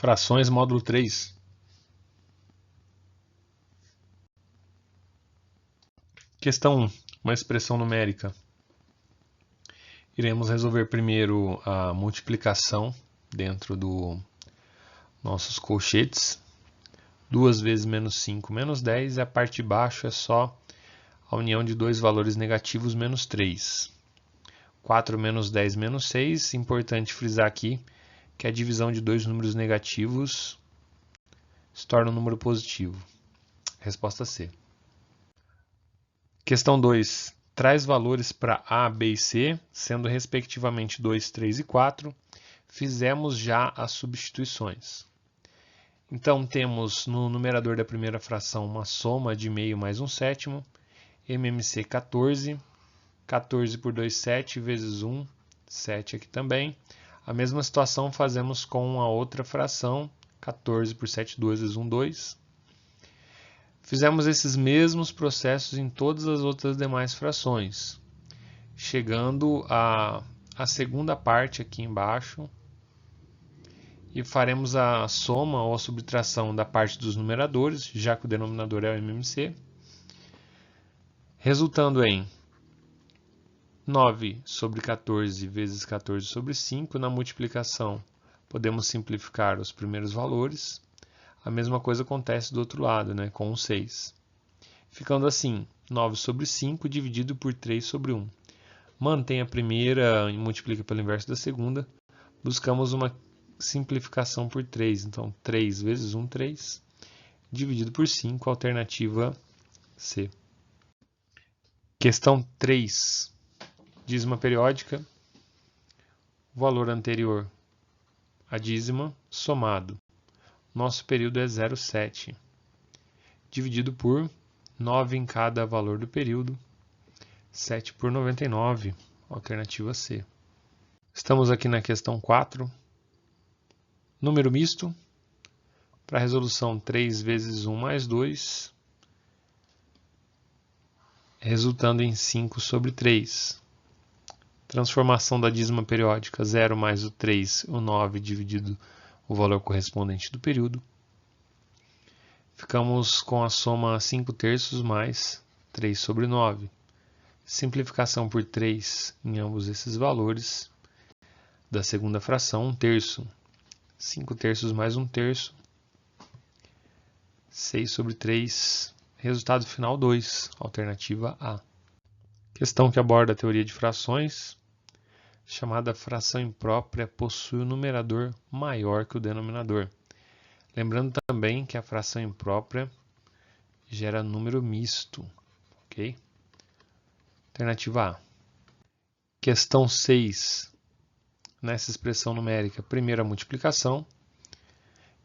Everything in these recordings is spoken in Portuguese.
Frações, módulo 3. Questão 1. Uma expressão numérica. Iremos resolver primeiro a multiplicação dentro dos nossos colchetes. 2 vezes menos 5 menos 10, e a parte de baixo é só a união de dois valores negativos menos 3. 4 menos 10 menos 6. Importante frisar aqui que a divisão de dois números negativos se torna um número positivo. Resposta C. Questão 2. Traz valores para A, B e C, sendo respectivamente 2, 3 e 4. Fizemos já as substituições. Então, temos no numerador da primeira fração uma soma de meio mais um sétimo. MMC 14. 14 por 2, 7 vezes 1, 7 aqui também. A mesma situação fazemos com a outra fração. 14 por 7, 2 vezes 1, 2. Fizemos esses mesmos processos em todas as outras demais frações, chegando à segunda parte aqui embaixo, e faremos a soma ou a subtração da parte dos numeradores, já que o denominador é o MMC, resultando em 9 sobre 14 vezes 14 sobre 5. Na multiplicação, podemos simplificar os primeiros valores. A mesma coisa acontece do outro lado, né, com o 6. Ficando assim, 9 sobre 5 dividido por 3 sobre 1. Mantém a primeira e multiplica pelo inverso da segunda. Buscamos uma simplificação por 3. Então, 3 vezes 1, 3. Dividido por 5, alternativa C. Questão 3. Dízima periódica. O valor anterior à dízima somado. Nosso período é 0,7, dividido por 9 em cada valor do período, 7 por 99, alternativa C. Estamos aqui na questão 4. Número misto. Para a resolução, 3 vezes 1 mais 2, resultando em 5 sobre 3. Transformação da dízima periódica, 0 mais o 3, o 9 dividido o valor correspondente do período. Ficamos com a soma 5 terços mais 3 sobre 9. Simplificação por 3 em ambos esses valores. Da segunda fração, 1 terço. 5 terços mais 1 terço. 6 sobre 3. Resultado final 2. Alternativa A. Questão que aborda a teoria de frações. Chamada fração imprópria possui um numerador maior que o denominador. Lembrando também que a fração imprópria gera número misto. Ok? Alternativa A. Questão 6. Nessa expressão numérica, primeira multiplicação.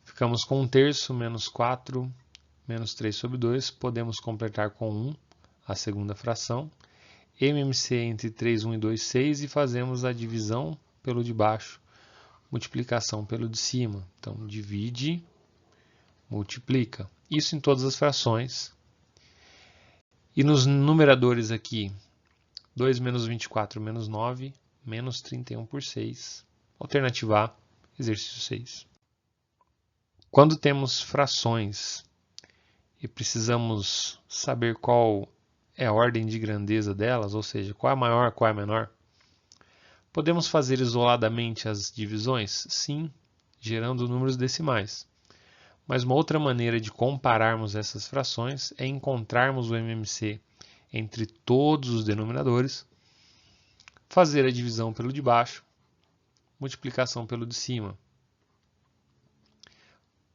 Ficamos com 1 terço menos 4 menos 3 sobre 2. Podemos completar com 1 a segunda fração. MMC entre 3, 1 e 2, 6, e fazemos a divisão pelo de baixo, multiplicação pelo de cima. Então, divide, multiplica. Isso em todas as frações. E nos numeradores aqui, 2 menos 24 menos 9, menos 31 por 6. Alternativa A, exercício 6. Quando temos frações e precisamos saber qual é a ordem de grandeza delas, ou seja, qual é a maior, qual é a menor. Podemos fazer isoladamente as divisões? Sim, gerando números decimais. Mas uma outra maneira de compararmos essas frações é encontrarmos o MMC entre todos os denominadores, fazer a divisão pelo de baixo, multiplicação pelo de cima.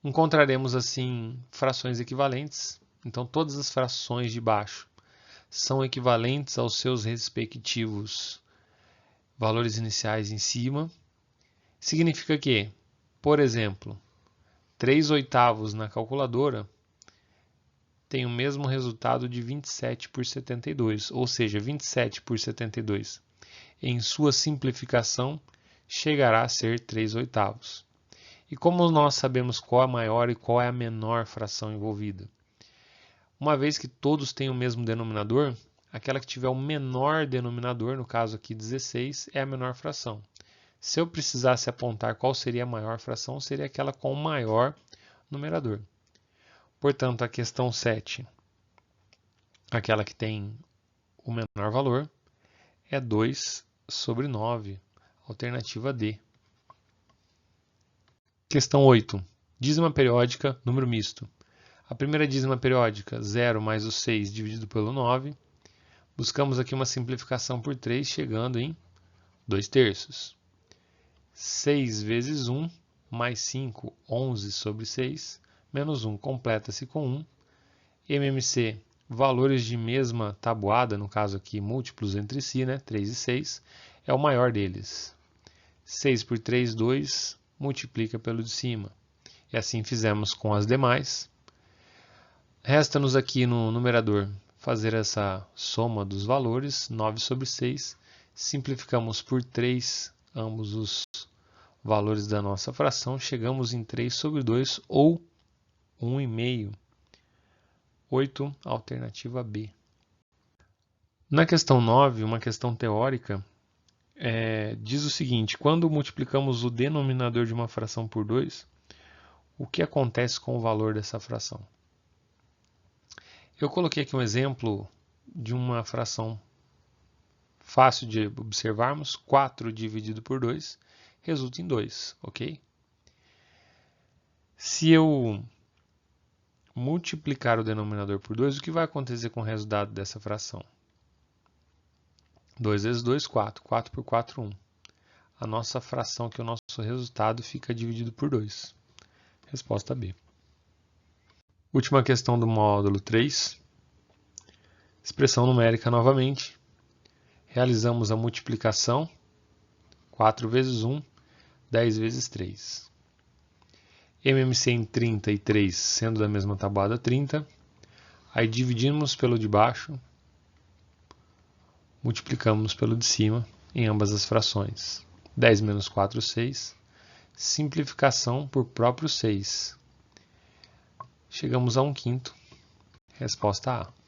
Encontraremos assim frações equivalentes, então todas as frações de baixo são equivalentes aos seus respectivos valores iniciais em cima. Significa que, por exemplo, 3 oitavos na calculadora tem o mesmo resultado de 27 por 72, ou seja, 27 por 72, em sua simplificação, chegará a ser 3 oitavos. E como nós sabemos qual é a maior e qual é a menor fração envolvida? Uma vez que todos têm o mesmo denominador, aquela que tiver o menor denominador, no caso aqui 16, é a menor fração. Se eu precisasse apontar qual seria a maior fração, seria aquela com o maior numerador. Portanto, a questão 7, aquela que tem o menor valor, é 2 sobre 9, alternativa D. Questão 8. Dízima periódica, número misto. A primeira dízima periódica, 0 mais o 6 dividido pelo 9. Buscamos aqui uma simplificação por 3, chegando em 2/3. 6 vezes 1 mais 5, 11 sobre 6, menos 1, completa-se com 1. MMC, valores de mesma tabuada, no caso aqui múltiplos entre si, 3 e 6, é o maior deles. 6 por 3, 2, multiplica pelo de cima. E assim fizemos com as demais. Resta-nos aqui no numerador fazer essa soma dos valores, 9 sobre 6. Simplificamos por 3 ambos os valores da nossa fração, chegamos em 3 sobre 2 ou 1,5. 8, alternativa B. Na questão 9, uma questão teórica, diz o seguinte: quando multiplicamos o denominador de uma fração por 2, o que acontece com o valor dessa fração? Eu coloquei aqui um exemplo de uma fração fácil de observarmos. 4 dividido por 2 resulta em 2, ok? Se eu multiplicar o denominador por 2, o que vai acontecer com o resultado dessa fração? 2 vezes 2, 4. 4 por 4, 1. A nossa fração, que é o nosso resultado, fica dividido por 2. Resposta B. Última questão do módulo 3. Expressão numérica novamente. Realizamos a multiplicação. 4 vezes 1, 10 vezes 3. MMC em 30 e 3, sendo da mesma tabuada 30. Aí dividimos pelo de baixo. Multiplicamos pelo de cima em ambas as frações. 10 menos 4, 6. Simplificação por próprio 6. Chegamos a 1/5. Resposta A.